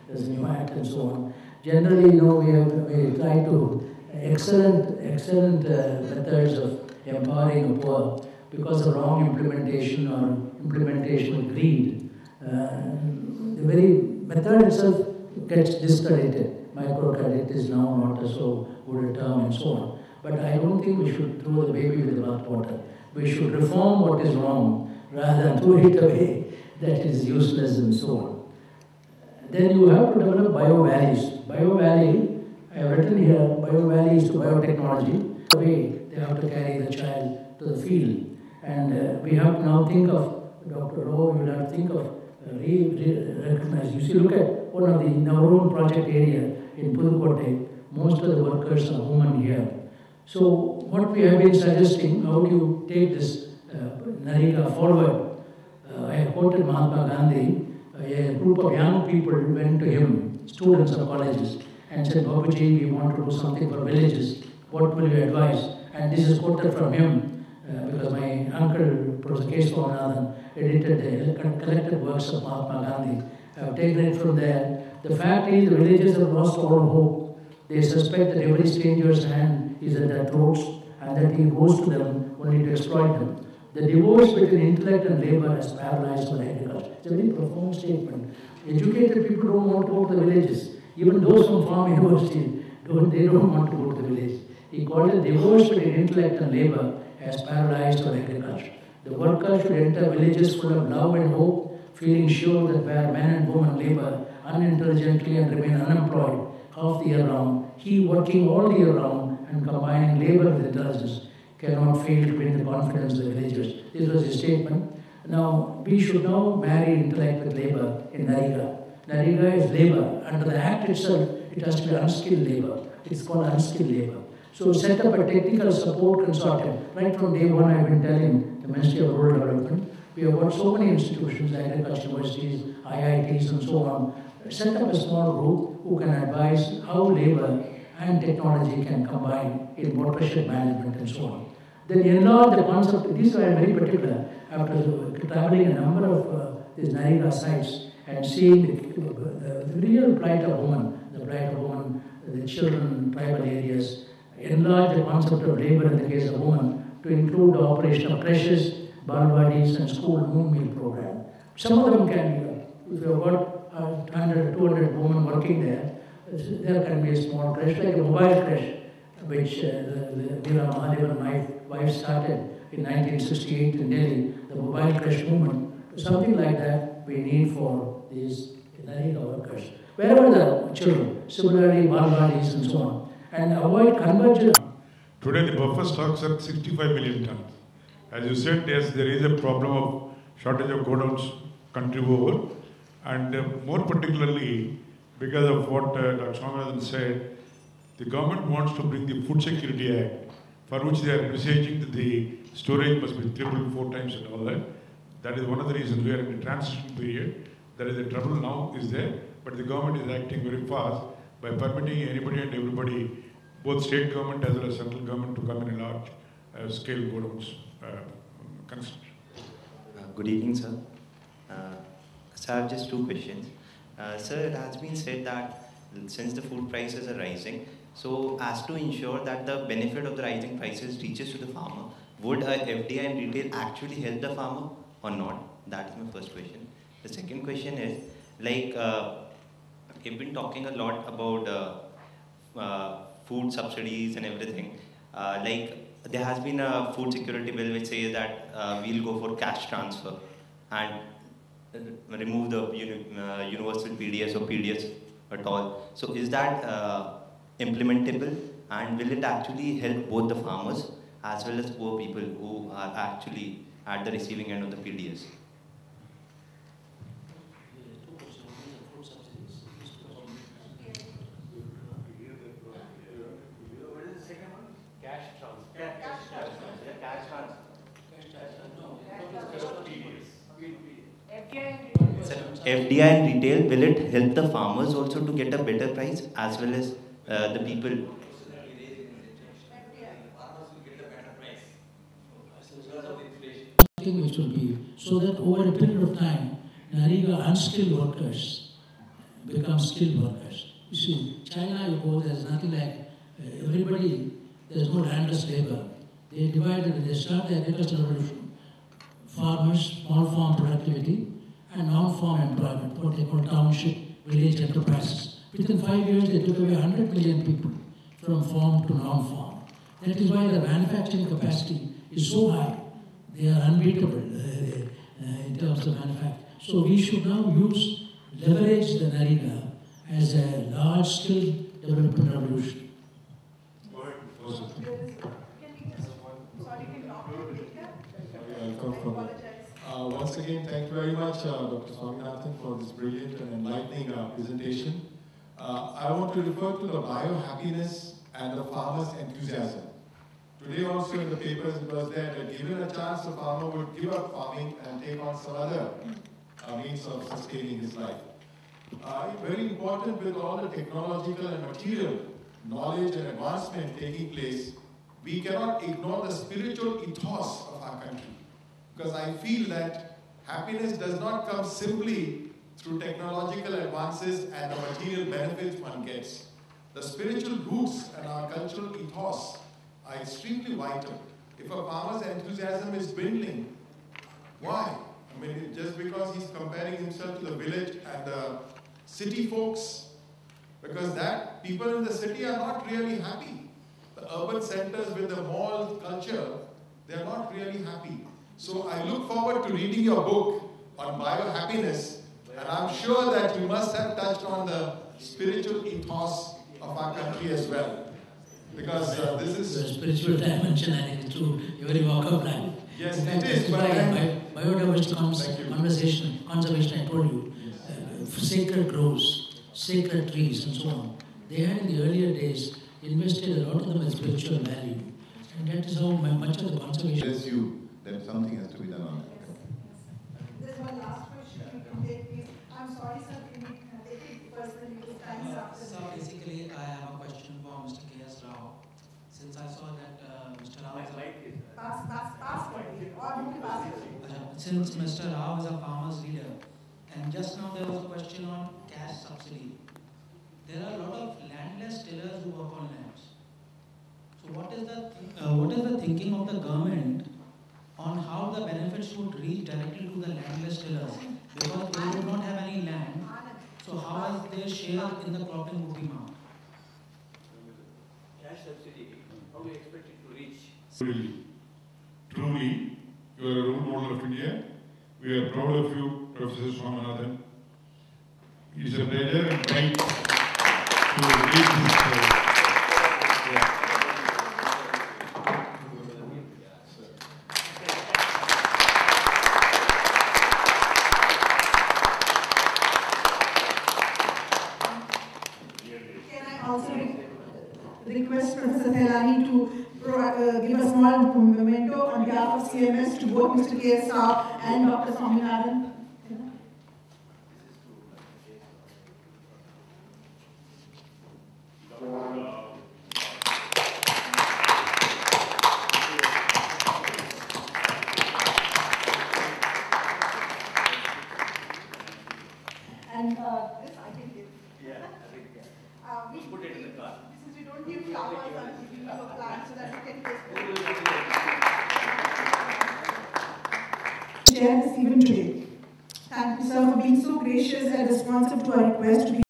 there's a new act and so on. Generally, we try to excellent methods of empowering the poor because of wrong implementation or implementation greed. The very method itself gets discredited. Microcredit is now not a so good a term and so on. But I don't think we should throw the baby with the bathwater. We should reform what is wrong rather than throw it away that is useless and so on. Then you have to develop bio-values. Bio-valley, I have written here, bio-valley is to biotechnology. The way they have to carry the child to the field. And we have to now think of, Dr. Rowe, you will have to think of recognize. You see, look at one of in our own project area in Pudukkottai, most of the workers are women here. So what we have been suggesting, how do you take this Narika forward? I quoted Mahatma Gandhi. A group of young people went to him, students of colleges, and said, Babuji, we want to do something for villages. What will you advise? And this is quoted from him, because my uncle, Professor S Swaminathan, edited the collected works of Mahatma Gandhi. I have taken it from there. The fact is, the villages have lost all hope. They suspect that every stranger's hand is at their throats, and that he goes to them only to exploit them. The divorce between intellect and labor has paralyzed our agriculture. It's a very profound statement. Educated people don't want to go to the villages. Even those from farm universities, they don't want to go to the village. He called it divorce between intellect and labor has paralyzed our agriculture. The worker should enter villages full of love and hope, feeling sure that where men and women labor unintelligently and remain unemployed half the year round, he working all the year round and combining labor with intelligence cannot fail to win the confidence of the villagers. This was his statement. Now, we should now marry intellect with labor in Narika. Narika is labor. Under the Act itself, it has to be unskilled labor. It's called unskilled labor. So set up a technical support consortium. Right from day one, I've been telling the Ministry of Rural Development, we have got so many institutions, agriculture universities, IITs and so on. Set up a small group who can advise how labor and technology can combine in watershed management and so on. Then enlarge the concept. This I am very particular. After traveling a number of these Narika sites and seeing the real plight of women, the children, tribal areas, enlarge the concept of labor in the case of women to include the operation of creches, balwadis and school noon meal program. Some of them can be, if you have got 100, 200 women working there, there can be a small creche, like a mobile creche, which Veera Mahadevan, my wife, started in 1968 in Delhi, the mobile creche movement. Something like that we need for these Narika workers. Wherever the children, similarly balwadis and so on, and avoid convergence. Today the buffer stocks are 65 million tons. As you said, yes, there is a problem of shortage of godowns country over, and more particularly because of what Dr. Swaminathan said, the government wants to bring the Food Security Act, for which they are envisaging that the storage must be tripled 4 times and all that. That is one of the reasons we are in a transition period. There is a trouble now is there, but the government is acting very fast by permitting anybody and everybody, both state government as well as central government, to come in a large scale godowns construction. Good evening, sir. So I have just 2 questions. Sir, it has been said that since the food prices are rising, so as to ensure that the benefit of the rising prices reaches to the farmer, would a FDI in retail actually help the farmer or not? That is my first question. The second question is, like, we've been talking a lot about food subsidies and everything. Like, there has been a food security bill which says that we'll go for cash transfer and remove the universal PDS or PDS at all. So is that implementable, and will it actually help both the farmers as well as poor people who are actually at the receiving end of the PDS? FDI and retail, will it help the farmers also to get a better price as well as the people? Which will be so that over a period of time, Narika unskilled workers become skilled workers. You see, China, you go, there's nothing like everybody, there's no landless labor. They divided, when they start the agricultural revolution, farmers, small farm productivity, and non-farm employment, what they call township, village enterprises. Within 5 years, they took away 100 million people from farm to non-farm. That is why the manufacturing capacity is so high. They are unbeatable in terms of manufacturing. So we should now leverage the NAREGA as a large-scale development revolution. Once again, thank you very much, Dr. Swaminathan, for this brilliant and enlightening presentation. I want to refer to the biohappiness and the farmer's enthusiasm. Today also in the papers it was there that given a chance, the farmer would give up farming and take on some other means of sustaining his life. Very important with all the technological and material knowledge and advancement taking place, we cannot ignore the spiritual ethos of our country. Because I feel that happiness does not come simply through technological advances and the material benefits one gets. The spiritual roots and our cultural ethos are extremely vital. If a farmer's enthusiasm is dwindling, why? I mean, just because he's comparing himself to the village and the city folks, because that people in the city are not really happy. The urban centers with the mall culture, they are not really happy. So I look forward to reading your book on biohappiness, and I'm sure that you must have touched on the spiritual ethos of our country as well. Because this is the spiritual dimension, I think, through every walk of life. Yes, in fact, it is. Biodiversity conservation, I told you, sacred groves, sacred trees, and so on. They had in the earlier days invested a lot of them in spiritual value, and that is how much of the conservation. Bless you that something has to be done on that. There's one last question you can take, please. I'm sorry, sir, can you take it personally because time is up. So basically, I have a question for Mr. K.S. Rao. Since I saw that Mr. Rao is since Mr. Rao is a farmer's leader, and just now there was a question on cash subsidy. There are a lot of landless tillers who work on lands. So what is the thinking of the government on how the benefits would reach directly to the landless tillers? Because they would not have any land. So how is their share in the cropping would be marked? Cash subsidy, how do you expect it to reach? Truly, you are a role model of India. We are proud of you, Professor Swaminathan. It is a pleasure and pride to lead this. Can I also request Professor Thelani to give a small memento on behalf of CMS to both Mr. K.S. Rao and Dr. Swaminathan? And this I can give. Yeah, I think We put it in the car. Since we don't give flowers, I'm giving you a plant so that we can taste it. Share this even today. Thank you, sir, for being so gracious and responsive to our request to be